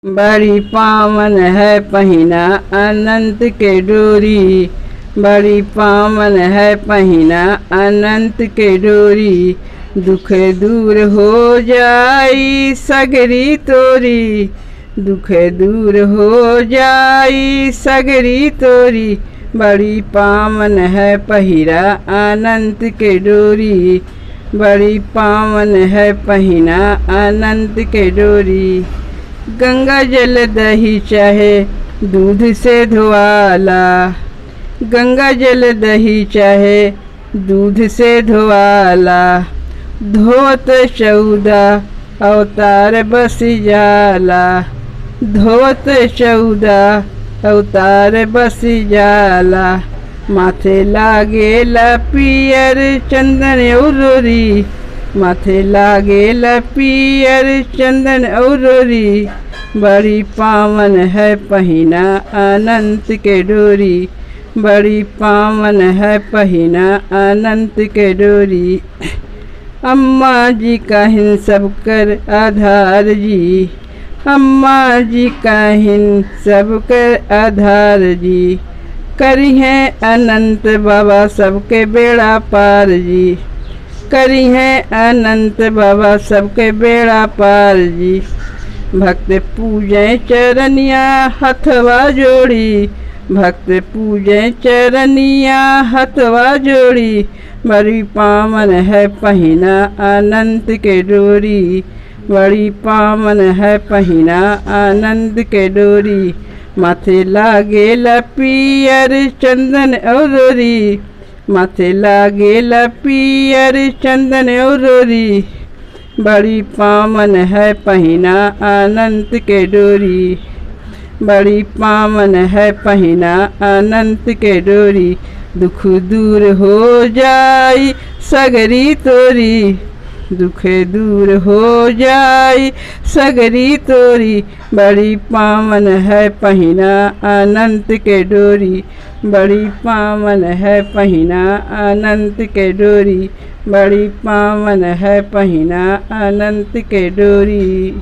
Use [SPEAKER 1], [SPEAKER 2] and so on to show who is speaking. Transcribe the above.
[SPEAKER 1] बड़ी पावन है पहिना अनंत के डोरी। बड़ी पावन है पहिना अनंत के डोरी। दुख दूर हो जाई सगरी तोरी। दुख दूर हो जाई सगरी तोरी। बड़ी पावन है पहिरा अनंत के डोरी। बड़ी पावन है पहिना अनंत के डोरी। गंगा जल दही चाहे दूध से धोवाला। गंगा जल दही चाहे दूध से धोवाला। धोत 14 अवतार बस जाला। धोत 14 अवतार बस जाला। माथे लागेला पियर चंदन औरोरी। माथे लागेला पियर चंदन औरोरी। बड़ी पावन है पहिना अनंत के डोरी। बड़ी पावन है पहिना अनंत के डोरी। अम्मा जी काहिन सब कर आधार जी। अम्मा जी काहिन सब कर आधार जी। करी हैं अनंत बाबा सबके बेड़ा पार जी। करी हैं अनंत बाबा सबके बेड़ा पार जी। भक्त पूजे चरनिया हथवा जोड़ी। भक्त पूजे चरनिया हथवा जोड़ी। बड़ी पावन है पहिना अनंत के डोरी। बड़ी पावन है पहिना अनंत के डोरी। माथे लागेला पियर चंदन औरोरी। माथे लागेला पियर चंदन औरोरी। बड़ी पावन है पहिना अनंत के डोरी। बड़ी पावन है पहिना अनंत के डोरी। दुख दूर हो जाई सगरी तोरी। दुख दूर हो जाई सगरी तोरी। बड़ी पावन है पहिना अनंत के डोरी। बड़ी पावन है पहिना अनंत के डोरी। बड़ी पावन है पहिना अनंत के डोरी।